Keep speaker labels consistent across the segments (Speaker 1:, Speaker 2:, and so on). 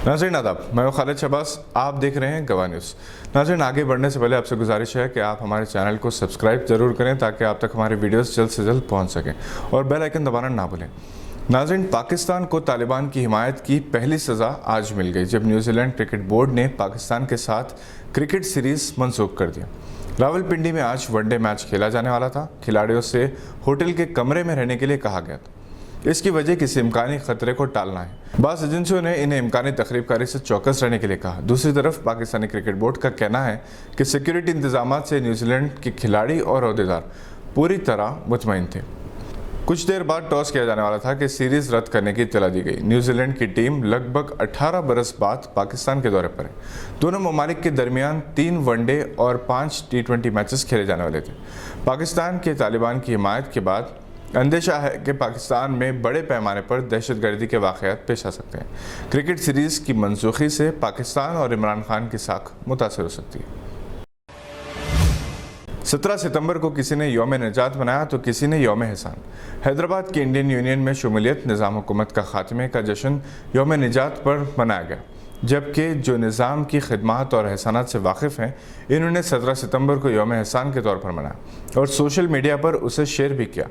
Speaker 1: नाज़रीन आदाब, मैं खालिद शहबाज, आप देख रहे हैं गवाह न्यूज़। नाज़रीन आगे बढ़ने से पहले आपसे गुजारिश है कि आप हमारे चैनल को सब्सक्राइब ज़रूर करें ताकि आप तक हमारी वीडियोस जल्द से जल्द पहुंच सकें और बेल आइकन दबाना ना भूलें। नाज़रीन, पाकिस्तान को तालिबान की हिमायत की पहली सज़ा आज मिल गई जब न्यूजीलैंड क्रिकेट बोर्ड ने पाकिस्तान के साथ क्रिकेट सीरीज़ मनसूख कर दिया। रावलपिंडी में आज वनडे मैच खेला जाने वाला था। खिलाड़ियों से होटल के कमरे में रहने के लिए कहा गया था। इसकी वजह किसी इम्कानी खतरे को टालना है। बास एजेंसियों ने इन्हें इम्कानी तखरीबकारी से चौकस रहने के लिए कहा। दूसरी तरफ पाकिस्तानी क्रिकेट बोर्ड का कहना है कि सिक्योरिटी इंतजाम से न्यूजीलैंड के खिलाड़ी और अहदेदार पूरी तरह मुतमईन थे। कुछ देर बाद टॉस किया जाने वाला था कि सीरीज़ रद्द करने की इत्तला दी गई। न्यूजीलैंड की टीम लगभग 18 बरस बाद पाकिस्तान के दौरे पर है। दोनों ममालिक के दरमियान 3 वनडे और 5 T20 मैचेस खेले जाने वाले थे। पाकिस्तान के तालिबान की हिमायत के बाद अंदेशा है कि पाकिस्तान में बड़े पैमाने पर दहशतगर्दी के वाक़यात पेश आ सकते हैं। क्रिकेट सीरीज़ की मनसूखी से पाकिस्तान और इमरान खान की साख मुतासर हो सकती है। 17 सितंबर को किसी ने यौम निजात मनाया तो किसी ने यौम एहसान। हैदराबाद के इंडियन यूनियन में शमूलियत निज़ाम हुकूमत का खात्मे का जश्न यौम निजात पर मनाया गया, जबकि जो निज़ाम की खिदमात और एहसानात से वाकिफ़ हैं इन्होंने 17 सितंबर को यौम एहसान के तौर पर मनाया और सोशल मीडिया पर उसे शेयर भी किया।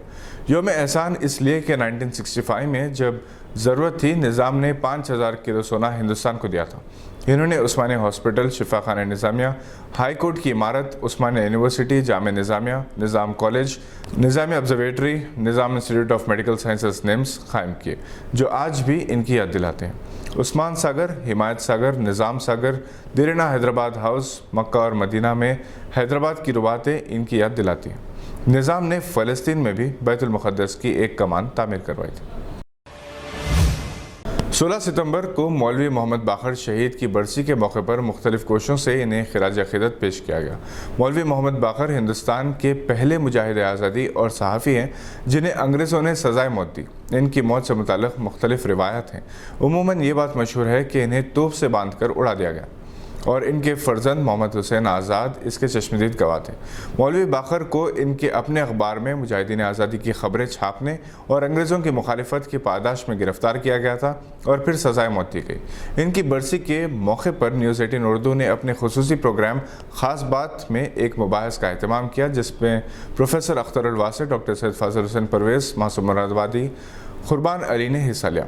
Speaker 1: यौम एहसान इसलिए कि 1965 में जब ज़रूरत थी निज़ाम ने 5000 किलो सोना हिंदुस्तान को दिया था। इन्होंने उस्मानिया हॉस्पिटल, शिफा खाना निज़ामिया, हाई कोर्ट की इमारत, Osmania university, Jamia Nizamia, Nizam college, Nizami observatory, Nizam institute of medical sciences NIMS कायम किए, जो आज भी इनकी याद दिलाते हैं। उस्मान सागर, हिमायत सागर, निज़ाम सागर, दिरना हैदराबाद हाउस, मक्का और मदीना में हैदराबाद की रुबातें इनकी याद दिलाती हैं। निज़ाम ने फ़लस्तीन में भी बैतुल मुक़द्दस की एक कमान तामीर करवाई थी। 16 सितंबर को मौलवी मोहम्मद बाकर शहीद की बरसी के मौके पर मुख्तलिफ कोशों से इन्हें खिराज अक़ीदत पेश किया गया। मौलवी मोहम्मद बाकर हिंदुस्तान के पहले मुजाहिद आज़ादी और सहाफ़ी हैं जिन्हें अंग्रेज़ों ने सज़ाए मौत दी। इनकी मौत से मुताल्लिक़ मुख्तलिफ रिवायत हैं। उमूमन ये बात मशहूर है कि इन्हें तोप से बांध कर उड़ा दिया गया और इनके फ़र्जंद मोहम्मद हुसैन आज़ाद इसके चश्मदीद गवाह थे। मौलवी बाकर को इनके अपने अखबार में मुजाहिदीन आज़ादी की खबरें छापने और अंग्रेज़ों की मुखालिफत की पादाश में गिरफ़्तार किया गया था और फिर सज़ाए मौत दी गई। इनकी बरसी के मौके पर न्यूज़ 18 उर्दू ने अपने खुसूसी प्रोग्राम ख़ास बात में एक मुबाहिस का एहतमाम किया जिसमें प्रोफेसर अख्तर अल वासित, डॉक्टर सैयद फ़ाज़िल हुसैन परवेज़, मासूम मुरादाबादी, कुर्बान अली ने हिस्सा लिया।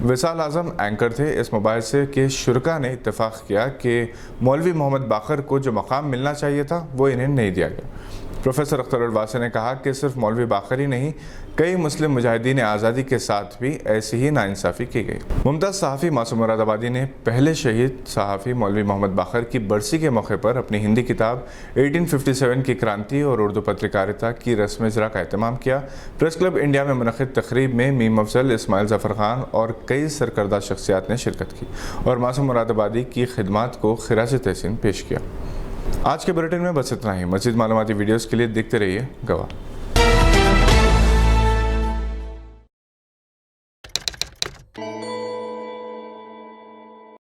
Speaker 1: विसाल आज़म एंकर थे। इस मुबाहिसे के शुरका ने इत्तफ़ाक़ किया कि मौलवी मोहम्मद बाकर को जो मकाम मिलना चाहिए था वो इन्हें नहीं दिया गया। प्रोफेसर अख्तर अल वासित ने कहा कि सिर्फ मौलवी बाकर ही नहीं, कई मुस्लिम मुजाहिदीन आज़ादी के साथ भी ऐसी ही नाइंसाफ़ी की गई। मुमताज़ सहाफ़ी मासूम मुरादाबादी ने पहले शहीद सहाफ़ी मौलवी मोहम्मद बाकर की बरसी के मौके पर अपनी हिंदी किताब 1857 की क्रांति और उर्दू पत्रकारिता की रस्म इजरा का एहतमाम किया। प्रेस क्लब इंडिया में मुनक़िद तक़रीब में मीम अफजल, इस्माइल ज़फ़र ख़ान और कई सरकर्दा शख्सियात ने शिरकत की और मासूम मुरादाबादी की खिदमात को खिराज तहसीन पेश किया। आज के बुलेटिन में बस इतना ही। मज़ीद मालूमाती वीडियोज़ के लिए देखते रहिए गवाह।